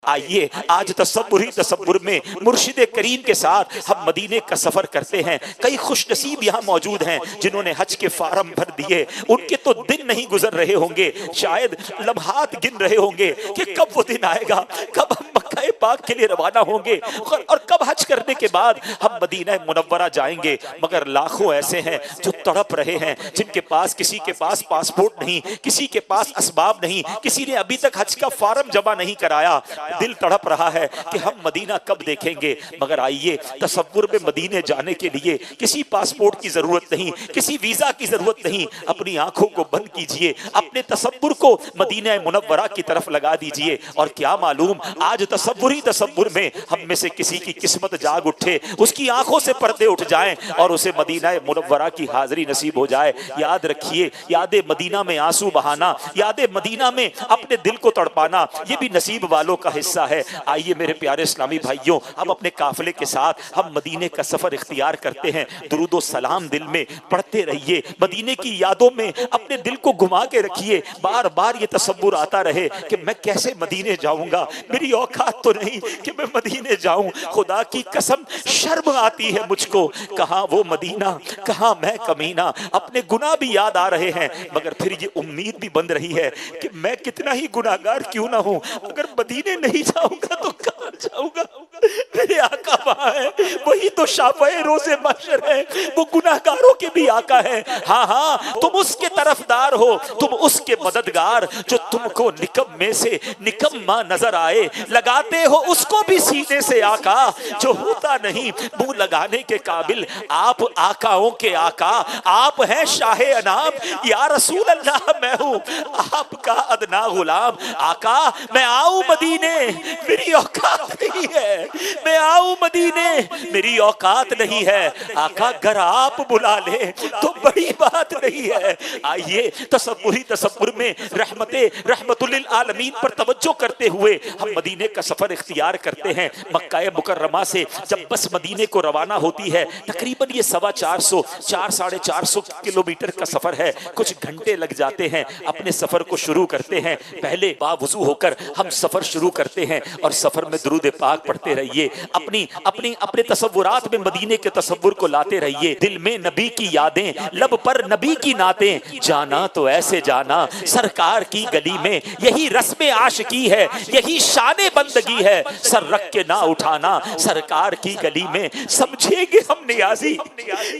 آئیے آج تصور ہی تصور میں مرشد کریم کے ساتھ ہم مدینے کا سفر کرتے ہیں۔ کئی خوش نصیب یہاں موجود ہیں جنہوں نے حج کے فارم بھر دیے، ان کے تو دن نہیں گزر رہے ہوں گے، شاید لمحات گن رہے ہوں گے کہ کب وہ دن آئے گا، کب ہم مکہ پاک کے لیے روانہ ہوں گے اور کب حج کرنے کے بعد ہم مدینہ منورہ جائیں گے۔ مگر لاکھوں ایسے ہیں جو تڑپ رہے ہیں، جن کے پاس کسی کے پاس پاسپورٹ نہیں، کسی کے پاس اسباب نہیں، کسی نے ابھی تک حج کا فارم جمع نہیں کرایا۔ دل تڑپ رہا ہے کہ ہم مدینہ کب دیکھیں گے۔ مگر آئیے تصور میں مدینے جانے کے لیے کسی پاسپورٹ کی ضرورت نہیں، کسی ویزا کی ضرورت نہیں۔ اپنی آنکھوں کو بند کیجئے، اپنے تصور کو مدینہ منورہ کی طرف لگا دیجئے، اور کیا معلوم آج تصوری تصور میں ہم میں سے کسی کی قسمت جاگ اٹھے، اس کی آنکھوں سے پردے اٹھ جائیں اور اسے مدینہ منورہ کی حاضری نصیب ہو جائے۔ یاد رکھیے، یاد مدینہ میں آنسو بہانا، یاد مدینہ میں اپنے دل کو تڑپانا، یہ بھی نصیب والوں کا حصہ ہے۔ آئیے میرے پیارے اسلامی بھائیوں، ہم اپنے قافلے کے ساتھ ہم مدینے کا سفر اختیار کرتے ہیں۔ درود و سلام دل میں پڑھتے رہیے، مدینے کی یادوں میں اپنے دل کو گھما کے رکھیے، بار بار یہ تصور آتا رہے کہ میں کیسے مدینے جاؤں گا، میری اوقات تو نہیں کہ میں مدینے جاؤں۔ خدا کی قسم شرم آتی ہے مجھ کو، کہاں وہ مدینہ، کہاں میں کمینہ۔ اپنے گناہ بھی یاد آ رہے ہیں، مگر پھر یہ امید بھی بن رہی ہے کہ میں کتنا ہی گناہگار کیوں نہ ہوں، اگر مدینے نہیں جاؤں گا تو کہاں جاؤں گا۔ میرے آقا وہاں ہے، وہی تو شافعِ روز محشر ہے، وہ گناہگاروں کے بھی آقا ہے۔ ہاں ہاں، تم اس کے طرفدار ہو، تم اس کے مددگار، جو تم کو نکمے سے نکما نظر آئے، لگاتے ہو اس کو بھی سینے سے آقا، جو ہوتا نہیں منہ لگانے کے قابل۔ آپ آقاؤں کے آقا، آپ ہیں شاہ انام، یا رسول اللہ میں ہوں آپ کا ادنا غلام۔ آقا میں آؤں مدینے، میری اوقات نہیں ہے، میں آؤں مدینے، میری اوقات نہیں ہے۔ آقا اگر آپ بلا لے تو بڑی بات نہیں ہے۔ آئیے تصوری تصور میں رحمت للعالمین پر توجہ کرتے ہوئے ہم مدینے کا سفر اختیار کرتے ہیں۔ مکہ مکرمہ سے جب بس مدینے کو روانہ ہوتی ہے، تقریباً یہ 450 کلومیٹر کا سفر ہے، کچھ گھنٹے لگ جاتے ہیں۔ اپنے سفر کو شروع کرتے ہیں، پہلے باوضو ہو کر ہم سفر شروع کرتے ہیں، اور سفر میں درود پاک پڑھتے رہیے، اپنے تصورات میں مدینے کے تصور کو لاتے رہیے۔ دل میں نبی کی یادیں، لب پر نبی کی نعتیں، جانا تو ایسے جانا سرکار کی گلی میں، یہی رسم عاشقی ہے، یہی شان بندگی ہے، سر رکھ کے نہ اٹھانا سرکار کی گلی میں۔ سمجھیں گے ہم نیازی،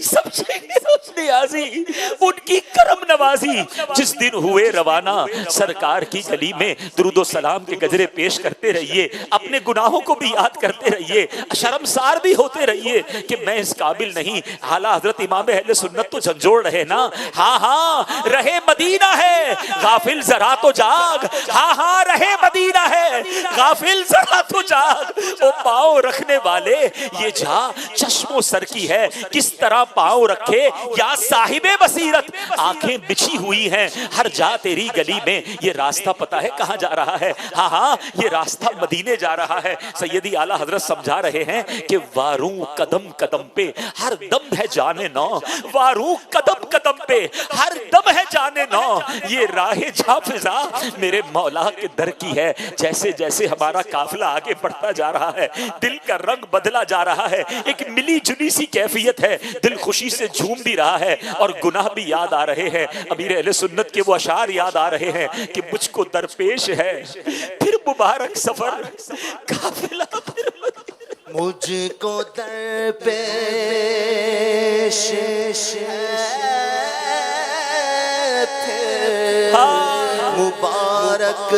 سمجھیں گے اس نیازی ان کی کرم نوازی، جس دن ہوئے روانہ سرکار کی گلی میں۔ درود و سلام کے گجرے پیش کرتے رہیے، اپنے گناہوں کو بھی یاد کرتے رہیے، شرمسار بھی ہوتے رہیے کہ میں اس قابل نہیں۔ اعلیٰ حضرت امام اہل سنت تو جھنجھوڑ رہے نا، ہاں ہاں رہے مدینہ ہے غافل ذرا تو جاگ، ہاں ہاں رہے مدینہ ہے غافل ذرا تو جاگ۔ وہ پاؤں رکھنے والے یہ جا چشم و سر کی ہے، کس طرح پاؤں رکھے یا صاحب بصیرت۔ آنکھیں بچھی ہوئی ہیں ہر جا تیری گلی میں، یہ راستہ پتا ہے کہاں جا رہا ہے؟ ہاں ہاں یہ راستہ مدینے جا رہا ہے۔ سیدی اعلیٰ حضرت سمجھا رہے ہیں کہ واروں قدم قدم پہ ہر دم ہے جانے نو، واروں قدم قدم پہ ہر دم ہے جانے نو، یہ راہ جاں فضا میرے مولا کے در کی ہے۔ جیسے جیسے ہمارا قافلہ آگے بڑھتا جا رہا ہے، دل کا رنگ بدلا جا رہا ہے، ایک ملی جلی سی کیفیت ہے، دل خوشی سے جھوم بھی رہا ہے اور گناہ بھی یاد آ رہے ہیں۔ امیر اہل سنت کے وہ اشعار یاد آ رہے ہیں کہ مجھ کو درپیش ہے پھر مبارک سفر، قافلہ پھر مجھ کو درپیش پھر مبارک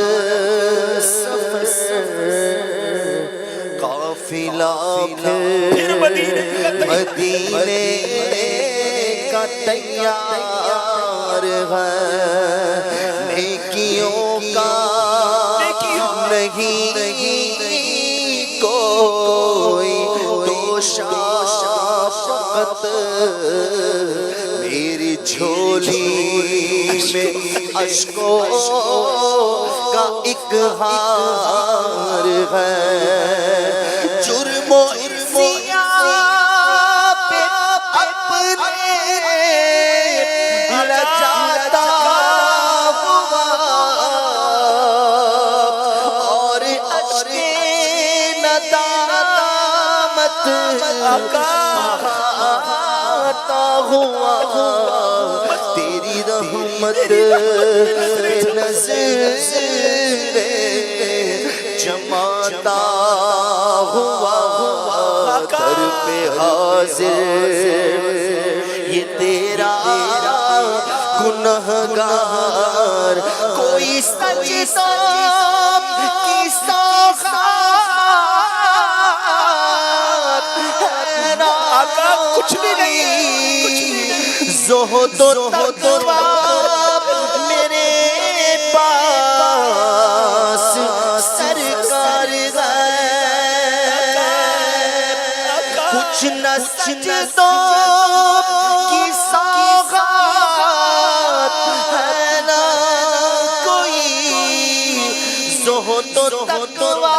سفر، قافلہ پھر مدینے کا تیار ہے، نیکیوں کا نہیں کوئی شفقت، میری جھولی میں اشکوں کا ایک ہار ہے، جرم و انسیاں پہ اپنے لجاتا ہوا اور اشکیں آتا ہوا تیری رحمت نظر جماتا ہوا در پہ حاضر یہ تیرا گنہگار کوئی سجدہ کی سوغات ہے نا آقا کچھ بھی نہیں زہد و تقویٰ میرے پاس سرکار ہے کچھ نہ سجدوں کی سوغات ہے نا کوئی زہد و تقویٰ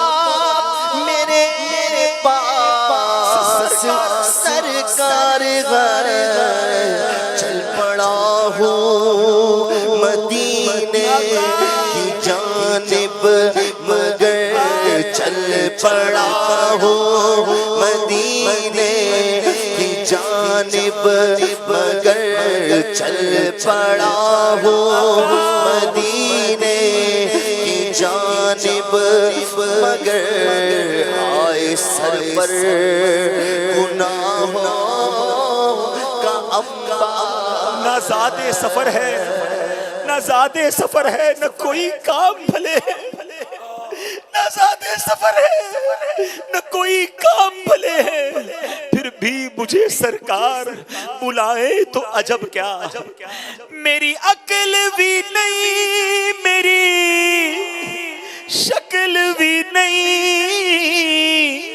میرے پاس سرکار ہے چل پڑا ہوں مدینے کی جانب مگر چل پڑا ہوں مدینے کی جانب مگر چل پڑا ہوں مدینے کی جانب مگر آئے سر پر گناہوں کا انبار نہ زیادہ سفر ہے نہ زیادہ سفر ہے نہ کوئی کام بھلے نہ زیادہ سفر ہے نہ کوئی کام بھلے ہے پھر بھی مجھے سرکار بلائے تو عجب کیا میری عقل بھی نہیں میری شکل بھی نہیں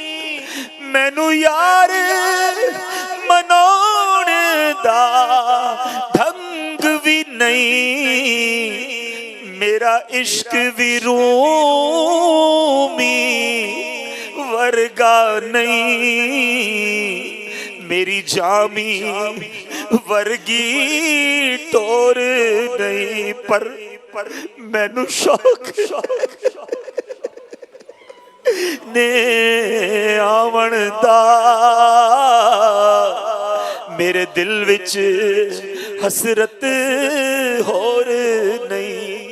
مینو یار مناؤن دا ڈھنگ بھی نہیں میرا عشق بھی رومی ورگا نہیں میری جامی ورگی ٹور نہیں پر مینو شوق نے آون دا میرے دل وچ حسرت ہور نہیں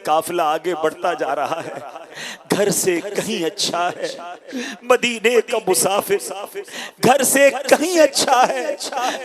قافلہ آگے بڑھتا جا رہا ہے گھر سے کہیں اچھا ہے مدینے کا مسافر گھر سے کہیں اچھا ہے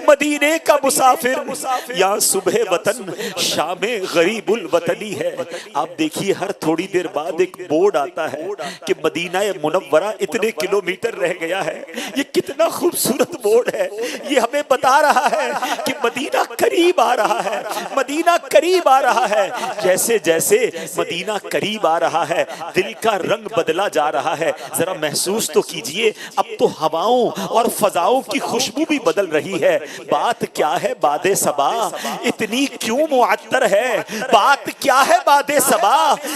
مدینے کا مسافر یہاں صبح وطن شام غریب الوطنی ہے آپ دیکھیے ہر تھوڑی دیر بعد ایک بورڈ آتا ہے کہ مدینہ منورہ اتنے کلومیٹر رہ گیا ہے یہ کتنا خوبصورت بورڈ ہے یہ ہمیں بتا رہا ہے کہ مدینہ قریب آ رہا ہے مدینہ قریب آ رہا ہے جیسے جیسے مدینہ قریب آ رہا ہے دل کا رنگ بدلا جا رہا ہے ذرا محسوس تو کیجئے اب تو ہواؤں اور فضاؤں کی خوشبو بھی بدل رہی ہے بات کیا ہے باد صبا اتنی کیوں معطر ہے بات کیا ہے باد صبا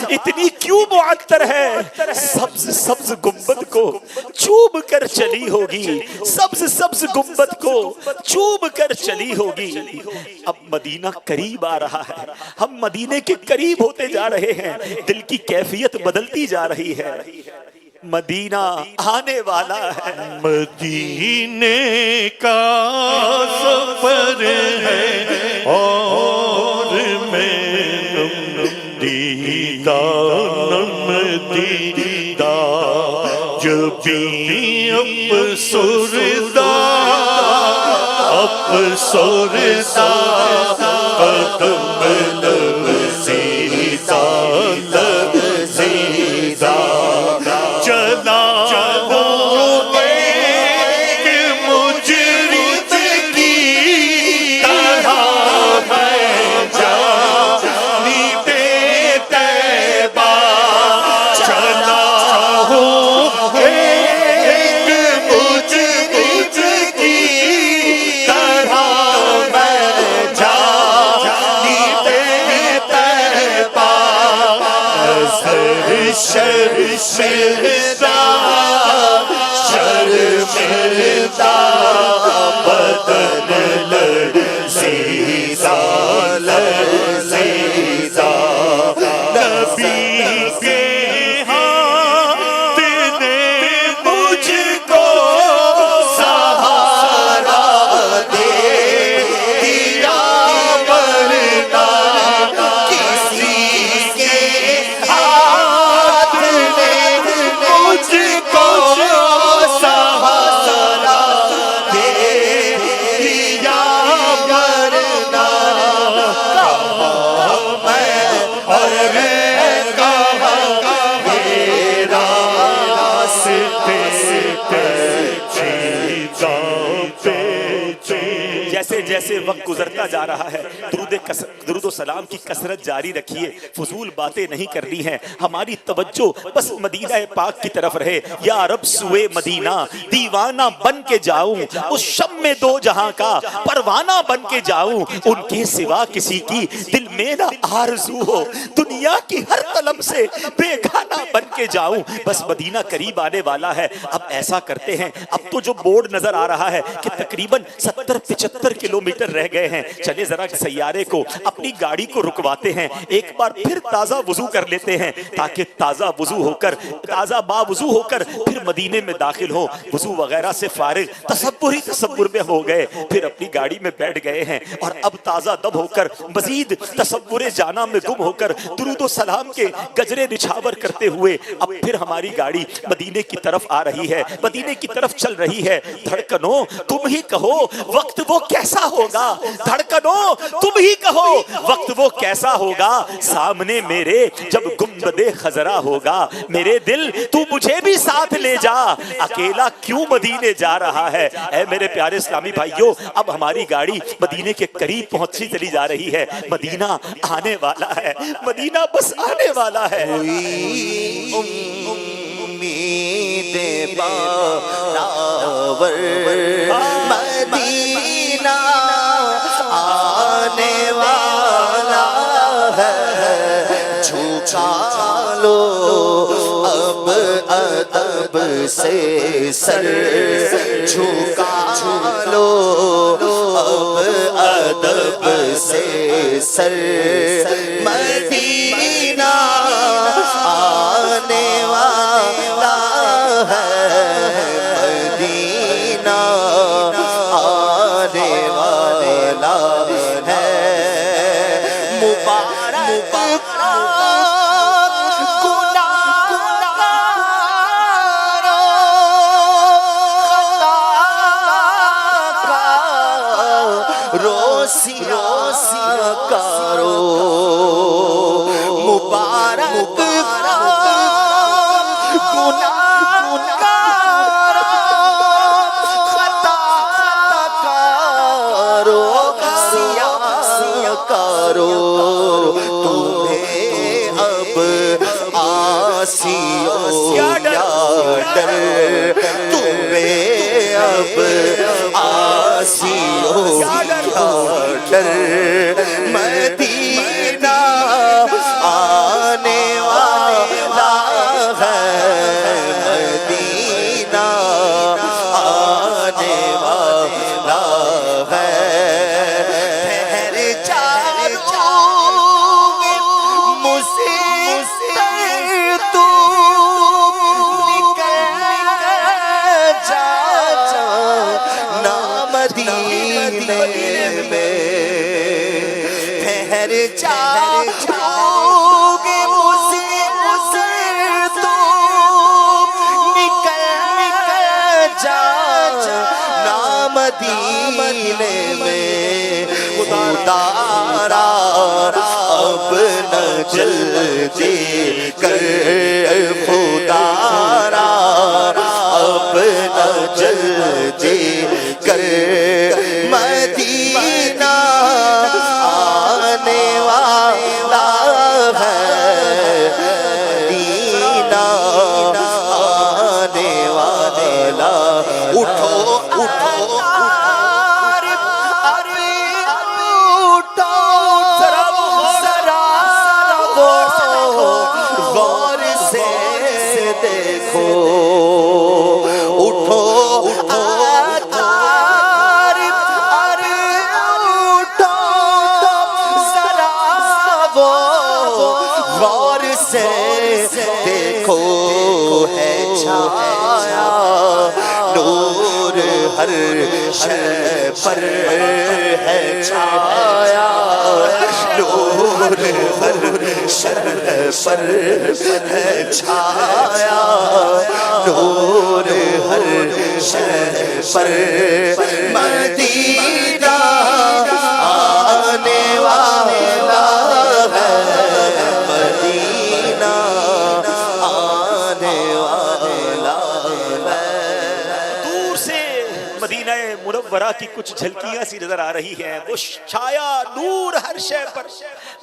اتنی کیوں معطر ہے سبز سبز گنبد کو چوب کر چلی ہوگی سبز سبز گنبد کو چوب کر چلی ہوگی اب مدینہ قریب آ رہا ہے ہم مدینے کے قریب ہوتے جا رہے ہیں دل کی کیفیت بدلتی جا رہی ہے مدینہ آنے والا ہے مدینے کا سفر ہے اور میں دیدہ نم دیدہ جب بھی افسردہ قدم لرزیدہ لرزیدہ چلا ہوں ایک مجرم کی طرح میں جانی بے تیبہ چلا ہوں ایک مجرم کی طرح میں جانی بے تیبہ شرمندہ شرمندہ بدن لرزیدہ لرزیدہ نبی کے ہاتھ نے مجھ کو جیسے وقت گزرتا جا رہا ہے درود و سلام کی کثرت جاری رکھیے، فضول باتیں نہیں کرنی ہیں، ہماری توجہ بس مدینہ پاک کی طرف رہے۔ یا رب سوئے مدینہ دیوانہ بن کے جاؤں، اس شم میں دو جہاں کا پروانہ بن کے جاؤں، ان کے سوا کسی کی دل میں نہ آرزو ہو، دنیا کی ہر طلب سے بیگانہ بن کے جاؤں، بس مدینہ قریب آنے والا ہے۔ اب ایسا کرتے ہیں، اب تو جو بورڈ نظر آ رہا ہے کہ تقریباً 70-75 کلومیٹر رہ گئے ہیں، چلے ذرا سیارے کو اپنی گاڑی کو رکواتے ہیں، ایک بار پھر تازہ وضو کر لیتے ہیں تاکہ تازہ با وضو ہو کر پھر مدینے میں داخل ہو۔ وضو وغیرہ سے فارغ تصور میں ہو گئے، پھر اپنی گاڑی میں بیٹھ گئے ہیں، اور اب تازہ دب ہو کر مزید تصور جانا میں گم ہو کر درود و سلام کے گجرے نچھاور کرتے ہوئے اب پھر ہماری گاڑی مدینے کی طرف آ رہی ہے، مدینے کی طرف چل رہی ہے۔ دھڑکنوں تم ہی کہو وقت وہ کیسا ہوگا، دھڑکنوں تم ہی کہو وقت وہ کیسا ہوگا، سامنے میرے جب گنبد خضرا ہوگا، میرے دل تو مجھے بھی ساتھ لے جا، اکیلا کیوں مدینے جا رہا ہے۔ اے میرے پیارے اسلامی بھائیوں، اب ہماری گاڑی مدینے کے قریب پہنچتی چلی جا رہی ہے، مدینہ آنے والا ہے، مدینہ بس آنے والا ہے۔ امید بارآور مدینہ آنے والا ہے، جھکا لو اب ادب سے سر، جھکا لو اب ادب سے سر، مدینہ آنے والا ہے، مدینہ آنے والا ہے، مبارک روسیا کارو، مبارک گناہگارو، خطا کارو، سیاہ کارو، تمہیں اب آسیو یا ڈر، تمہیں اب آسیو ڈر، مدینہ آنے والا ہے، مدینہ آنے والا ہے، ٹھہر جاؤ مجھے تو نکل جا نا مدینے میں، ٹھہر جاؤ گے مجھے تو نکل جا نا مدینے میں، خدارا اب نہ جلدی کر، خدارا اب نہ جلدی کر، مدینہ آنے والا ہے، مدینہ آنے والا، اٹھو اٹھو غور سے دیکھو، اٹھو اٹھو غور سے دیکھو، ہے چھایا نور ہر شے پر، ہے چھایا نور ہر شے پر، ہے چھایا نور ہر شے پر، مدینہ آنے والا ہے، مدینہ آنے والا ہے۔ دور سے مدینہ منورہ کی کچھ جھلکیاں سی نظر آ رہی ہیں. وہ چھایا نور ہر شے پر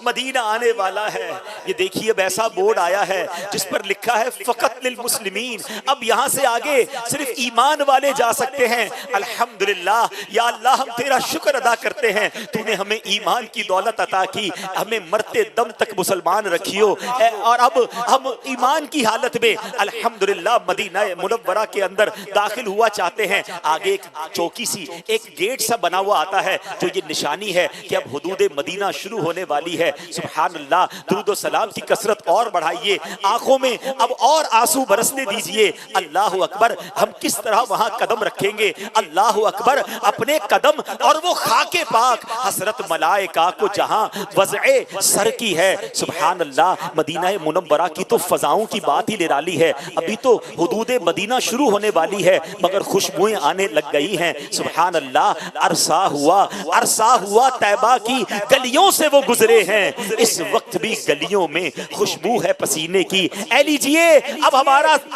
مدینہ آنے والا ہے. یہ دیکھیے اب ایسا بورڈ آیا ہے جس پر لکھا ہے فقط للمسلمین. اب یہاں سے آگے صرف ایمان والے جا سکتے ہیں. الحمدللہ یا اللہ ہم تیرا شکر ادا کرتے ہیں, تو نے ہمیں ایمان کی دولت عطا کی, ہمیں مرتے دم تک مسلمان رکھیو, اور اب ہم ایمان کی حالت میں الحمدللہ مدینہ منورہ کے اندر داخل ہوا چاہتے ہیں. آگے ایک چوکی سی, ایک گیٹ سا بنا ہوا آتا ہے جو یہ نشانی ہے کہ اب حدود مدینہ شروع ہونے والی ہے. سبحان اللہ, درود و سلام کی کثرت اور بڑھائیے, آنکھوں میں اب اور آنسو برسنے دیجئے. اللہ اکبر, ہم کس طرح وہاں قدم رکھیں گے. اللہ اکبر, اپنے قدم اور وہ خاک پاک حسرت ملائکہ کو جہاں وضع سر کی ہے. سبحان اللہ, مدینہ منورہ کی تو فضاؤں کی بات ہی نرالی ہے. ابھی تو حدود مدینہ شروع ہونے والی ہے مگر خوشبوئیں آنے لگ گئی ہیں. سبحان اللہ, عرصہ ہوا طیبہ کی گلیوں سے وہ گزرے ہیں, اس وقت بھی گلیوں میں خوشبو ہے پسینے کی. اے لیجئے, اب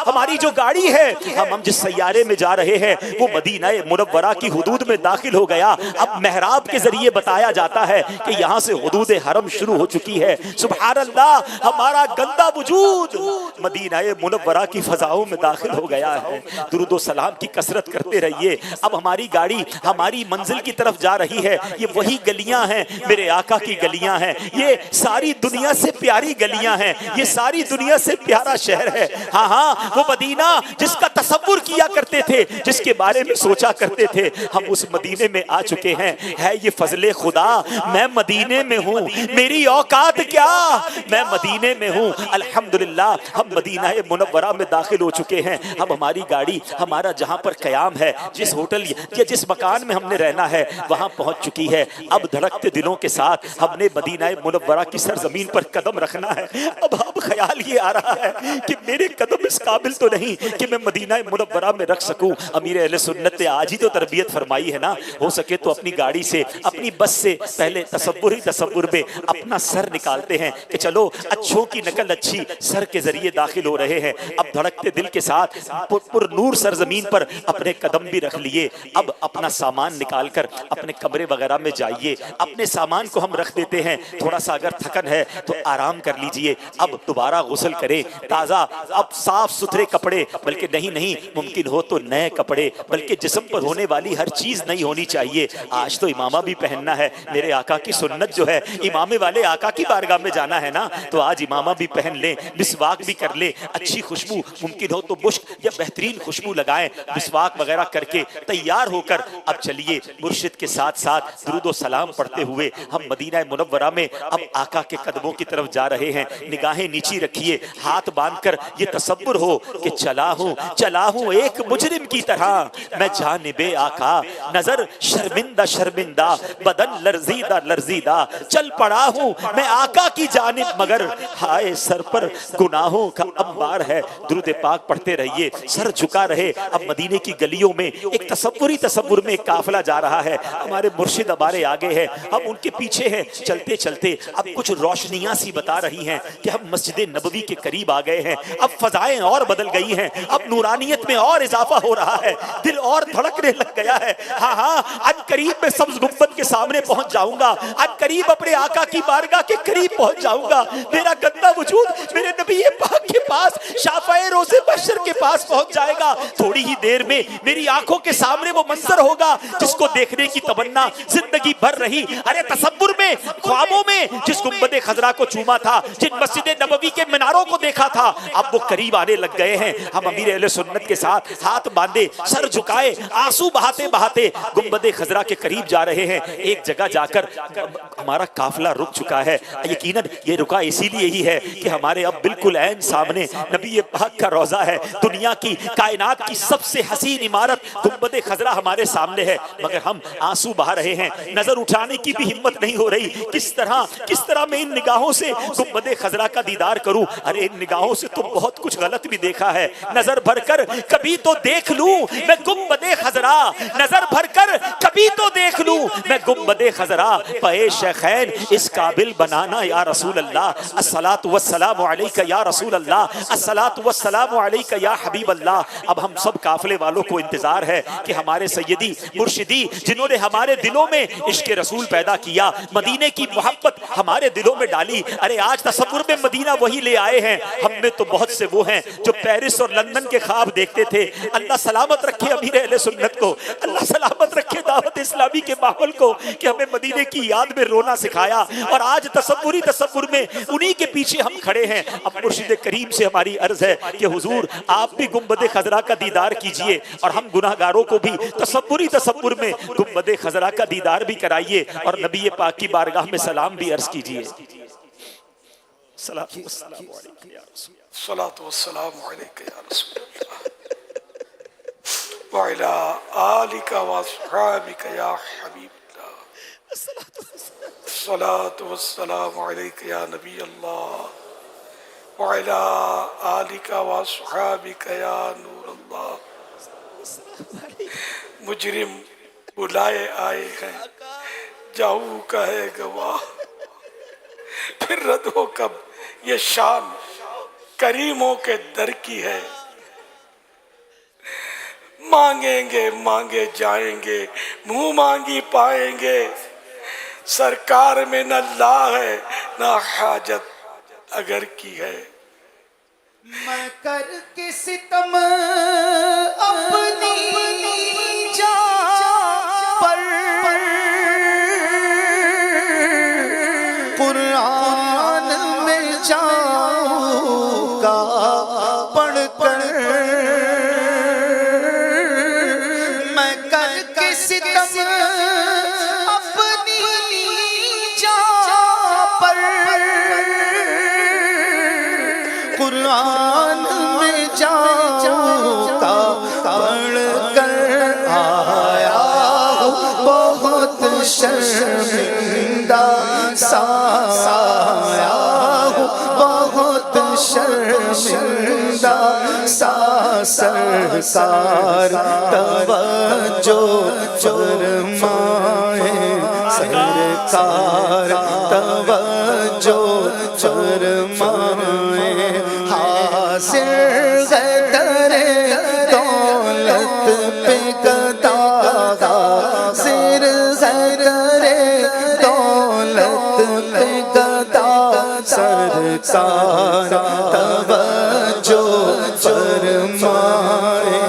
ہماری جو گاڑی ہے, ہم جس سیارے میں جا رہے ہیں وہ مدینہ منورہ کی حدود میں داخل ہو گیا. اب محراب کے ذریعے بتایا جاتا ہے کہ یہاں سے حدود حرم شروع ہو چکی ہے. سبحان اللہ, ہمارا گندا وجود مدینہ منورہ کی فضاؤں میں داخل ہو گیا ہے. درود و سلام کی کثرت کرتے رہیے. اب ہماری گاڑی ہماری منزل کی طرف جا رہی ہے. یہ وہی گلیاں ہیں, میرے آقا کی گلیاں ہیں. یہ ساری دنیا سے پیاری گلیاں ہیں, یہ ساری دنیا سے پیارا شہر ہے. ہاں ہاں, وہ مدینہ جس کا تصور کیا کرتے تھے, جس کے بارے میں سوچا کرتے تھے, ہم اس مدینے میں آ چکے ہیں. ہے یہ فضل خدا, میں مدینے میں ہوں, میری اوقات کیا, میں مدینے میں ہوں. الحمدللہ, ہم مدینہ منورہ میں داخل ہو چکے ہیں. اب ہماری گاڑی ہمارا جہاں پر قیام ہے, جس ہوٹل یا جس مکان میں ہم نے رہنا ہے, وہاں پہنچ چکی ہے. اب دھڑکتے دلوں کے ساتھ ہم نے مدینہ منورہ کی سرزمین پر قدم رکھنا ہے. اب خیال یہ آ رہا ہے کہ میرے قدم اس قابل تو نہیں کہ میں مدینہ منورہ میں رکھ سکوں. امیر اہل سنت نے آج ہی تو تربیت فرمائی ہے نا, ہو سکے تو اپنی گاڑی سے, اپنی بس سے پہلے تصور میں اپنا سر نکالتے ہیں کہ چلو اچھوں کی نقل اچھی سر کے ذریعے داخل ہو رہے ہیں. اب دھڑکتے دل کے ساتھ پر نور سرزمین پر اپنے قدم بھی رکھ لیے. اب اپنا سامان نکال کر اپنے کمرے وغیرہ میں جائیے. اپنے سامان کو ہم رکھ دیتے ہیں, تھوڑا سا اگر تھکن ہے تو آرام کر لیجئے. اب دوبارہ غسل کریں, تازہ اب صاف ستھرے کپڑے, بلکہ نہیں ممکن ہو تو نئے کپڑے, بلکہ جسم پر ہونے والی ہر چیز نہیں ہونی چاہیے. آج تو امامہ بھی پہننا ہے, میرے آقا کی سنت جو ہے امامے والے آقا کی بارگاہ میں جانا ہے نا, تو آج امامہ بھی پہن لیں, مسواک بھی کر لیں, اچھی خوشبو ممکن ہو تو مشک یا بہترین خوشبو لگائیں, مسواک وغیرہ کر کے تیار ہو کر اب چلیے مرشد کے ساتھ ساتھ درود و سلام پڑھتے ہوئے ہم مدینہ منورہ میں اب آقا کے قدموں کی طرف جا رہے ہیں. نگاہیں نیچی رکھیے, ہاتھ باندھ کر یہ تصور ہو کہ چلا ہوں ایک مجرم کی طرح میں جانب آقا, نظر شرمندہ بدن لرزیدہ چل پڑا ہوں میں آقا کی جانب, مگر ہائے سر پر گناہوں کا انبار ہے. درود پاک پڑھتے رہیے, سر جھکا رہے. اب مدینے کی گلیوں میں ایک تصور میں ایک قافلہ جا رہا ہے. ہمارے مرشد ہمارے آگے ہیں, ہم ان کے پیچھے ہیں. چلتے اب کچھ روشنیاں سی بتا رہی ہیں کہ ہم مسجد نبوی کے قریب آ گئے ہیں. اب فضائیں اور بدل گئی ہیں, اب نورانیت میں اور اضافہ ہو رہا ہے, دل اور دھڑکنے لگ گیا ہے. ہاں ان قریب میں سبز گنبد کے سامنے پہنچ جاؤں گا, ان قریب اپنے آقا کی بارگاہ کے قریب پہنچ جاؤں گا. میرا گندا وجود میرے نبی پاک کے پاس, شافعِ روز محشر کے پاس پہنچ جائے گا. تھوڑی ہی دیر میں میری آنکھوں کے سامنے وہ منظر ہوگا جس کو دیکھنے کی تمنا زندگی بھر رہی. ارے تصور میں, خوابوں میں جس گنبد خضرا کو چوما تھا, جن مسجد نبوی کے میناروں کو دیکھا تھا, اب وہ قریب آنے لگ گئے ہیں. ہم امیر اہل سنت کے ساتھ ہاتھ باندھے, سر جھکائے, آنسو بہاتے گنبد خضرا کے قریب جا رہے ہیں. ایک جگہ جا کر ہمارا قافلہ رک چکا ہے. یقیناً یہ رکا اسی لیے ہی ہے کہ ہمارے اب بالکل عین سامنے نبی پاک کا روضہ ہے. دنیا کی, کائنات کی سب سے حسین عمارت گنبد خضرا ہمارے سامنے ہے, مگر ہم آنسو بہا رہے ہیں. نظر اٹھانے کی بھی ہمت نہیں ہو رہی. کس طرح میں ان نگاہوں سے گنبد خضرا کا دیدار کروں. ارے ان نگاہوں سے تو بہت کچھ غلط بھی دیکھا ہے. نظر بھر کر کبھی تو دیکھ لوں میں گنبد خضرا, نظر بھر کر کبھی تو دیکھ لوں میں گنبد خضرا پے شیخین اس قابل بنانا یا رسول اللہ الصلاۃ والسلام علیک یا رسول اللہ الصلاۃ والسلام علیک یا حبیب اللہ۔ اب ہم سب قافلے والوں کو انتظار ہے کہ ہمارے سیدی مرشدی جنہوں نے ہمارے دلوں میں عشق رسول پیدا کیا، مدینے کی محبت ہمارے دلوں میں ڈالی، ارے آج تصور میں مدینہ وہی لے آئے ہیں۔ ہم میں تو بہت سے وہ ہیں جو پیرس اور لندن کے خواب دیکھتے تھے۔ اللہ سلامت رکھے امیر اہل سنت کو، اللہ سلامت رکھے دعوت اسلامی کے ماحول کو کہ ہمیں مدینے کی یاد میں رونا سکھایا، اور آج تصور میں انہی کے پیچھے ہم کھڑے ہیں۔ اب مرشد کریم سے ہماری عرض ہے کہ حضور آپ بھی گنبد خضرا کا دیدار کیجئے، اور ہم گناہگاروں کو بھی تصور میں گنبد خضرا کا دیدار بھی کرائیے، اور نبی پاک کی بارگاہ میں سلام بھی عرض کیجئے۔ صلاۃ والسلام علیک یا رسول اللہ، الصلاۃ والسلام علیک یا رسول اللہ وعلی آلک واصحابک یا حبیب اللہ، الصلاۃ والسلام علیک یا نبی اللہ وعلی آلک واصحابک یا نور اللہ۔ مجرم بلائے آئے ہیں جاؤ کا ہے گواہ، پھر رد ہو کب یہ شان کریموں کے در کی ہے۔ مانگیں گے مانگے جائیں گے، منہ مانگی پائیں گے، سرکار میں نہ لا ہے نہ حاجت اگر کی ہے۔ میں کر کے ستم اپنی جان پر قرآن میں جاؤں گا پڑھ کر، میں کر کے ستم اپنی جان پر قرآن میں جاؤں گا پڑھ کر آیا ہوں بہت شرمندہ سا، آیا ہوں بہت شرمندہ سا، سرکار توجہ فرمائے، سرکار توجہ فرمائے، حاصل ہے در دولت پہ گدا، حاصل ہے در دولت پہ گدا، سرکار توجہ فرمائے،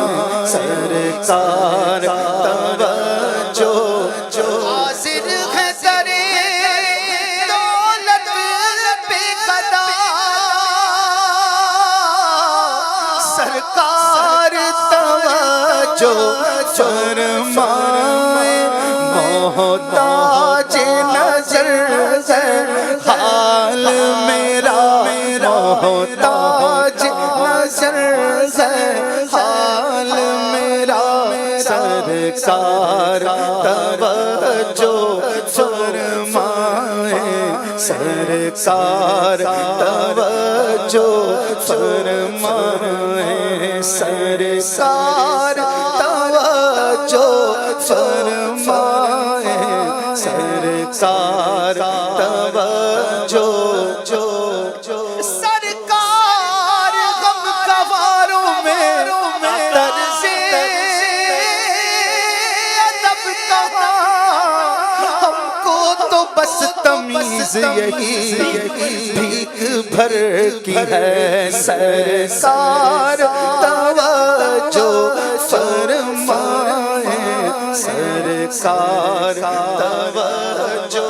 سرکار توجہ حاصل ہے در دولت پہ گدا، سرکار توجہ فرمائے، محتاج نظر ہے حال میرا، محتاج نظر ہے حال میرا، سرکار توجہ فرمائے، سرکار توجہ فرمائے، سرکار توجہ فرمائے، سرکار توجہ، سرکار غم گواروں میں طرز ادب کہاں، ہم کو تو بس تمیز یہی بھیک بھر کی ہے، سرکار توجہ فرمائے، سرکار توجہ